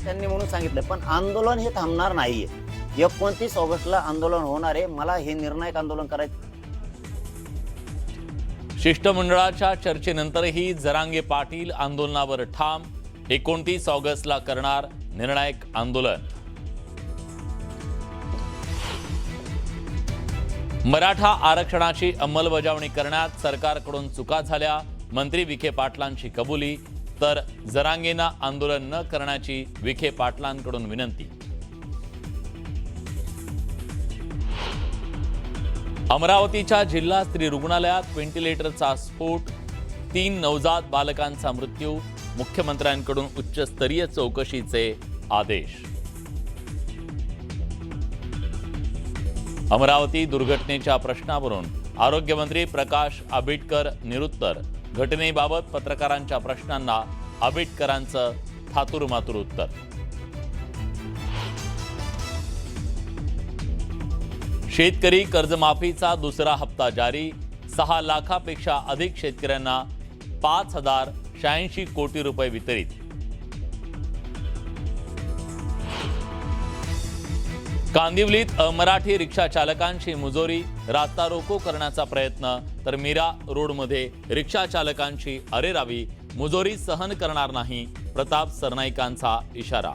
त्यांनी म्हणून सांगितलं, पण आंदोलन हे थांबणार नाहीये. 29 ऑगस्टला आंदोलन होणार आहे. मला हे निर्णायक आंदोलन करायचं. शिष्टमंडळाच्या चर्चेनंतरही जरांगे पाटील आंदोलनावर ठाम. 29 ऑगस्टला करणार निर्णायक आंदोलन. मराठा आरक्षणाची अंमलबजावणी करण्यात सरकारकडून चुका झाल्या, मंत्री विखे पाटलांची कबुली. तर जरांगेंना आंदोलन न करण्याची विखे पाटलांकडून विनंती. अमरावतीच्या जिल्हा स्त्री रुग्णालयात व्हेंटिलेटरचा स्फोट, 3 नवजात बालकांचा मृत्यू. मुख्यमंत्र्यांकडून उच्चस्तरीय चौकशीचे आदेश. अमरावती दुर्घटनेच्या प्रश्नावरून आरोग्यमंत्री प्रकाश आंबेडकर निरुत्तर. घटनेबाबत पत्रकारांच्या प्रश्नांना आंबेडकरांचं थातुरमातुर उत्तर. शेतकरी कर्जमाफीचा दुसरा हप्ता जारी. 6 लाखापेक्षा अधिक शेतकऱ्यांना 5,086 कोटी रुपये वितरित. कांदिवलीत मराठी रिक्षा चालकांची मुजोरी, रास्ता रोको करण्याचा प्रयत्न. तर मीरा रोडमध्ये रिक्षा चालकांची अरेरावी, मुजोरी सहन करणार नाही, प्रताप सरनाईकांचा इशारा.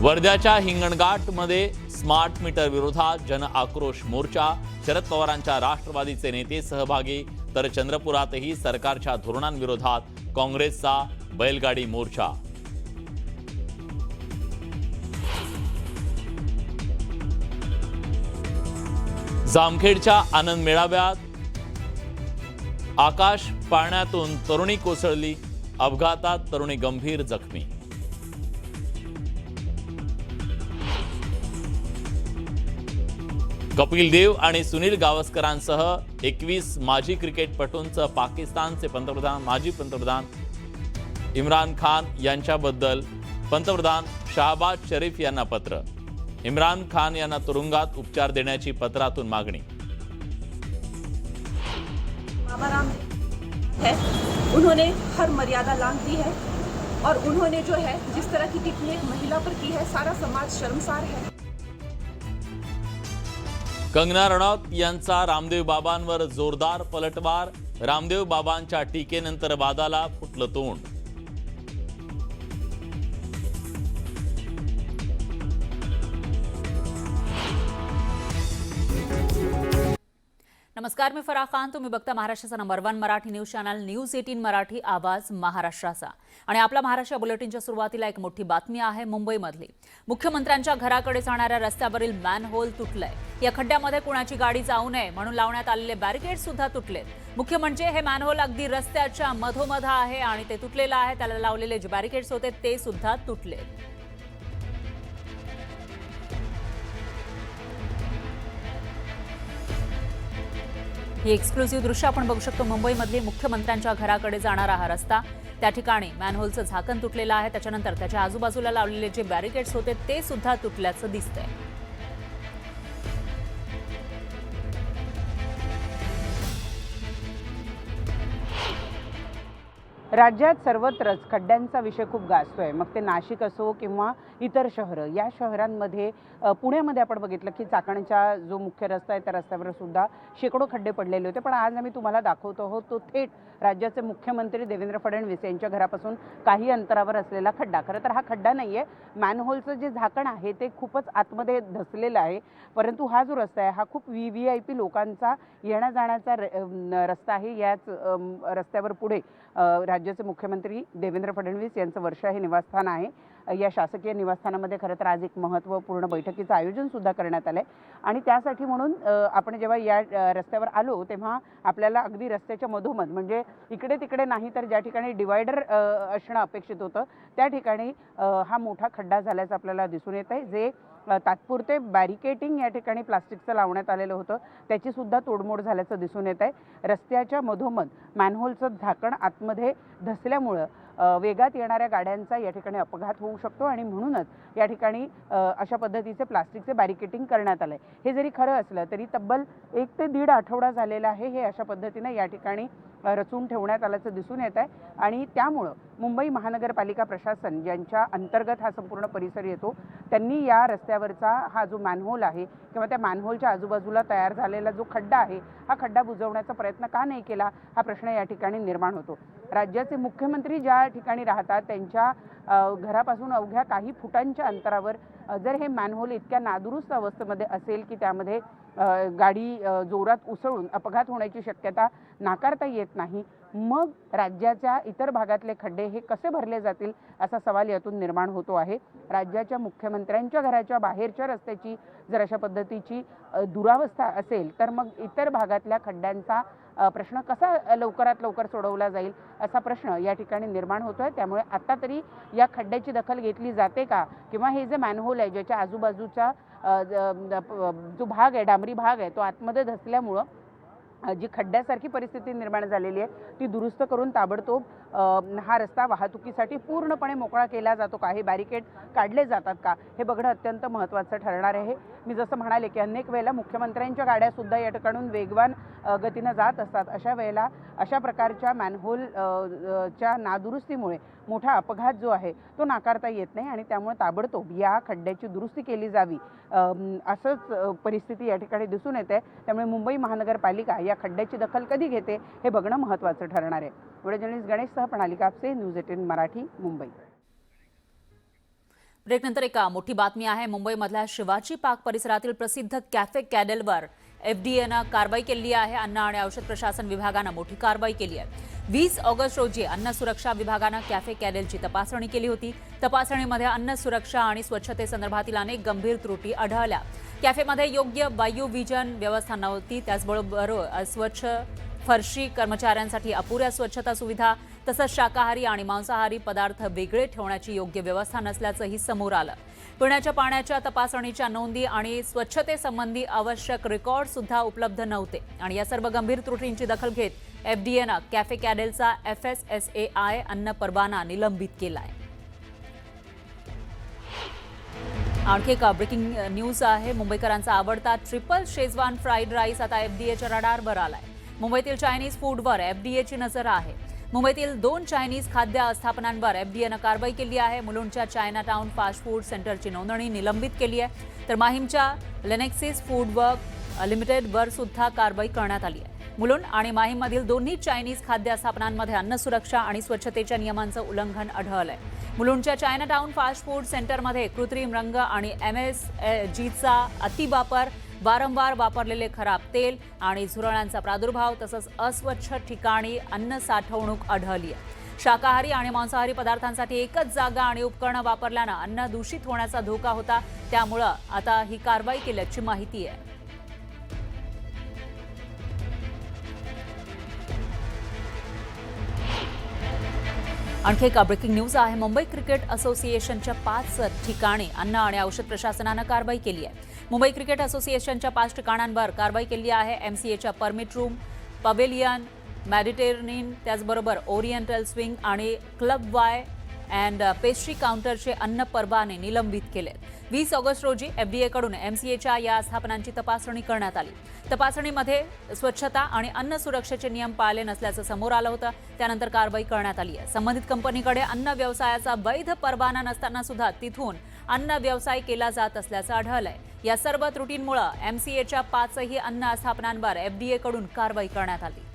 वर्ध्याच्या हिंगणघाटमध्ये स्मार्ट मीटर विरोधात जन आक्रोश मोर्चा. शरद पवारांच्या राष्ट्रवादीचे नेते सहभागी. तर चंद्रपुरातही सरकारच्या धोरणांविरोधात काँग्रेसचा बैलगाडी मोर्चा. जामखेडच्या आनंद मेळाव्यात आकाश पाळण्यातून तरुणी कोसळली, अपघातात तरुणी गंभीर जखमी. कपिल देव आणि सुनील गावस्करांसह 21 माजी क्रिकेटपटूंचं पाकिस्तानचे माजी पंतप्रधान इम्रान खान यांच्याबद्दल पंतप्रधान शहबाज शरीफ यांना पत्र. इम्रान खान यांना तुरुंगात उपचार देण्याची पत्रातून मागणी. बाबा रामदेव है, उन्होंने हर मर्यादा लांघ दी है और उन्होंने जो है जिस तरह की टिप्पणी एक महिला पर की है, सारा समाज शर्मसार है. कंगना रनौत यांचा रामदेव बाबांवर जोरदार पलटवार. रामदेव बाबांच्या टीकेनंतर वादाला फुटलं तोंड. नमस्कार, मी फराह खान. तुम्ही बघता महाराष्ट्राचा number 1 Marathi news channel news 18 Marathi, आवाज महाराष्ट्राचा. आणि आपला महाराष्ट्र बुलेटिनच्या सुरुवातीला एक मोठी बातमी आहे मुंबईमधली. मुख्यमंत्र्यांच्या घराकडे जाणाऱ्या रस्त्यावरील मॅनहोल तुटलंय. या खड्ड्यामध्ये कुणाची गाडी जाऊ नये म्हणून लावण्यात आलेले बॅरिकेड सुद्धा तुटलेत. मुख्य म्हणजे हे मॅनहोल अगदी रस्त्याच्या मधोमध आहे आणि ते तुटलेलं आहे. त्याला लावलेले जे बॅरिकेड्स होते ते सुद्धा तुटलेत. ही एक्सक्लुझिव्ह दृश्य आपण बघू शकतो. मुंबईमधली मुख्यमंत्र्यांच्या घराकडे जाणारा हा रस्ता, त्या ठिकाणी मॅनहोलचं झाकण तुटलेलं आहे. त्याच्यानंतर त्याच्या आजूबाजूला लावलेले जे बॅरिकेड्स होते ते सुद्धा तुटल्याचं दिसतंय. राज्यात सर्वत्रच खड्ड्यांचा विषय खूप गाजतोय. मग ते नाशिक असो किंवा इतर शहरं. या शहरांमध्ये पुण्यामध्ये आपण बघितलं की चाकणच्या जो मुख्य रस्ता आहे त्या रस्त्यावर सुद्धा शेकडो खड्डे पडलेले होते. पण आज आम्ही तुम्हाला दाखवतो आहोत तो थेट राज्याचे मुख्यमंत्री देवेंद्र फडणवीस यांच्या घरापासून काही अंतरावर असलेला खड्डा. खरं तर हा खड्डा नाही आहे, मॅनहोलचं जे झाकण आहे ते खूपच आतमध्ये धसलेलं आहे. परंतु हा जो रस्ता आहे हा खूप VVIP लोकांचा येण्या जाण्याचा रस्ता आहे. याच रस्त्यावर पुढे राज्याचे मुख्यमंत्री देवेंद्र फडणवीस यांचं वर्षा हे निवासस्थान आहे. या शासकीय निवासस्थानामध्ये खरं तर आज एक महत्त्वपूर्ण बैठकीचं आयोजन सुद्धा करण्यात आलं आहे. आणि त्यासाठी म्हणून आपण जेव्हा या रस्त्यावर आलो तेव्हा आपल्याला अगदी रस्त्याच्या मधोमध, म्हणजे इकडे तिकडे नाही तर ज्या ठिकाणी डिवायडर असणं अपेक्षित होतं त्या ठिकाणी हा मोठा खड्डा झाल्याचं आपल्याला दिसून येत आहे. जे तात्पुरते बॅरिकेटिंग या ठिकाणी प्लास्टिकचं लावण्यात आलेलं होतं त्याची सुद्धा तोडमोड झाल्याचं दिसून येत आहे. रस्त्याच्या मधोमध मॅनहोलचं झाकण आतमध्ये धसल्यामुळं वेगात येणाऱ्या गाड्यांचा या ठिकाणी अपघात होऊ शकतो आणि म्हणूनच या ठिकाणी अशा पद्धतीचे प्लास्टिकचे बॅरिकेटिंग करण्यात आलंय. हे जरी खरं असलं तरी तब्बल 1 ते 1.5 आठवडा झालेला आहे हे अशा पद्धतीने या ठिकाणी रचून ठेवण्यात आल्याचं दिसून येत आहे आणि त्यामुळं मुंबई महानगरपालिका प्रशासन ज्यांच्या अंतर्गत हा संपूर्ण परिसर येतो त्यांनी या रस्त्यावरचा हा जो मॅनहोल आहे किंवा त्या मॅनहोलच्या आजूबाजूला तयार झालेला जो खड्डा आहे हा खड्डा बुजवण्याचा प्रयत्न का नाही केला हा प्रश्न या ठिकाणी निर्माण होतो. राज्याचे मुख्यमंत्री ज्या ठिकाणी राहतात त्यांच्या घरापासून अवघ्या काही फुटांच्या अंतरावर जर हे मॅनहोल इतक्या नादुरुस्त अवस्थेमध्ये असेल की त्यामध्ये गाडी जोरात उसळून अपघात होण्याची शक्यता नाकारता येत नाही, मग राज्याच्या इतर भागातले खड्डे हे कसे भरले जातील असा सवाल यातून निर्माण होतो आहे. राज्याच्या मुख्यमंत्र्यांच्या घराच्या बाहेरच्या रस्त्याची जर अशा पद्धतीची दुरावस्था असेल तर मग इतर भागातल्या खड्ड्यांचा प्रश्न कसा लवकरात लवकर सोडवला जाईल असा प्रश्न या ठिकाणी निर्माण होतोय. त्यामुळे आता तरी या खड्ड्याची दखल घेतली जाते का किंवा हे जे मॅनहोल आहे ज्याच्या आजूबाजूचा जो भाग आहे डांबरी भाग आहे तो आतमध्ये धसल्यामुळं जी खड्ड्यासारखी परिस्थिती निर्माण झालेली आहे ती दुरुस्त करून ताबडतोब हा रस्ता वाहतुकीसाठी पूर्णपणे मोकळा केला जातो का, हे बॅरिकेड काढले जातात का, हे बघणं अत्यंत महत्त्वाचं ठरणार आहे. मी जसं म्हणाले की अनेक वेळेला मुख्यमंत्र्यांच्या गाड्यासुद्धा या ठिकाणून वेगवान गतीनं जात असतात. अशा वेळेला अशा प्रकारच्या मॅनहोल च्या नादुरुस्तीमुळे मोठा अपघात जो आहे तो नाकारता येत नाही आणि त्यामुळे ताबडतोब या खड्ड्याची दुरुस्ती केली जावी असंच परिस्थिती या ठिकाणी दिसून येते. त्यामुळे मुंबई महानगरपालिका या खड्ड्याची दखल कधी घेते हे बघणं महत्त्वाचं ठरणार आहे. व्हिडिओ जर्नलिस्ट गणेशसह प्रणाली कापसे, न्यूज 18 मराठी, मुंबई. ब्रेकनंतर एक मोठी बातमी आहे. मुंबईमधल्या शिवाजी पार्क परिसरातील प्रसिद्ध कॅफे कॅडेलवर FDAनं कारवाई केली आहे. अन्न आणि औषध प्रशासन विभागानं मोठी कारवाई केली आहे. 20 ऑगस्ट रोजी अन्न सुरक्षा विभागानं कॅफे कॅडेलची तपासणी केली होती. तपासणीमध्ये अन्न सुरक्षा आणि स्वच्छतेसंदर्भातील अनेक गंभीर त्रुटी आढळल्या. कॅफेमध्ये योग्य वायू विजन व्यवस्था नव्हती, त्याचबरोबर अस्वच्छ फरशी, कर्मचाऱ्यांसाठी अपुऱ्या स्वच्छता सुविधा तसंच शाकाहारी आणि मांसाहारी पदार्थ वेगळे ठेवण्याची योग्य व्यवस्था नसल्याचंही समोर आलं. पिण्याच्या पाण्याच्या तपासणीच्या नोंदी आणि स्वच्छतेसंबंधी आवश्यक रेकॉर्ड सुद्धा उपलब्ध नव्हते आणि या सर्व गंभीर त्रुटींची दखल घेत FDAनं कॅफे कॅडेलचा FSSAI अन्न परवाना निलंबित केलाय. आणखी एक ब्रेकिंग न्यूज आहे. मुंबईकरांचा आवडता ट्रिपल शेजवान फ्राईड राईस आता FDAच्या रडारवर आलाय. मुंबईतील चायनीज फूडवर FDAची नजर आहे. मुंबईतील 2 चायनीज खाद्य आस्थापनांवर FDAनं कारवाई केली आहे. मुलुंडच्या चायनाटाउन फास्ट फूड सेंटरची नोंदणी निलंबित केली आहे, तर माहीमच्या लेनेक्सिस फूड वर्क लिमिटेडवर सुद्धा कारवाई करण्यात आली आहे. मुलुंड आणि माहीममधील दोन्ही चायनीज खाद्य आस्थापनांमध्ये अन्न सुरक्षा आणि स्वच्छतेच्या नियमांचं उल्लंघन आढळलंय. मुलुंडच्या चायनाटाउन फास्ट फूड सेंटरमध्ये कृत्रिम रंग आणि MSGचा अतिवापर, वारंवार वापरलेले खराब तेल आणि झुरळांचा प्रादुर्भाव तसंच अस्वच्छ ठिकाणी अन्न साठवणूक आढळली आहे. शाकाहारी आणि मांसाहारी पदार्थांसाठी एकच जागा आणि उपकरणं वापरल्यानं अन्न दूषित होण्याचा धोका होता. त्यामुळं आता ही कारवाई केल्याची माहिती आहे. आणखी एक ब्रेकिंग न्यूज आहे. मुंबई क्रिकेट असोसिएशनच्या 5 ठिकाणी अन्न आणि औषध प्रशासनानं कारवाई केली आहे. मुंबई क्रिकेट असोसिएशनच्या 5 ठिकाणांवर कारवाई केली आहे. MCAच्या परमिट रूम, पवेलियन, मेडिटेरेनियन, त्याचबरोबर ओरिएंटल स्विंग आणि क्लब वाय अँड पेस्ट्री काउंटरचे अन्न परवाने निलंबित केले. 20 ऑगस्ट रोजी FDAकडून MCAच्या या स्थापनांची तपासणी करण्यात आली. तपासणीमध्ये स्वच्छता आणि अन्न सुरक्षेचे नियम पाळले नसल्याचं समोर आलं होतं. त्यानंतर कारवाई करण्यात आली आहे. संबंधित कंपनीकडे अन्न व्यवसायाचा वैध परवाना नसताना सुद्धा तिथून अन्न व्यवसाय केला जात असल्याचं आढळलंय. या सर्व त्रुटींमुळे MCAच्या 5ही अन्न आस्थापनांवर FDAकडून कारवाई करण्यात आली.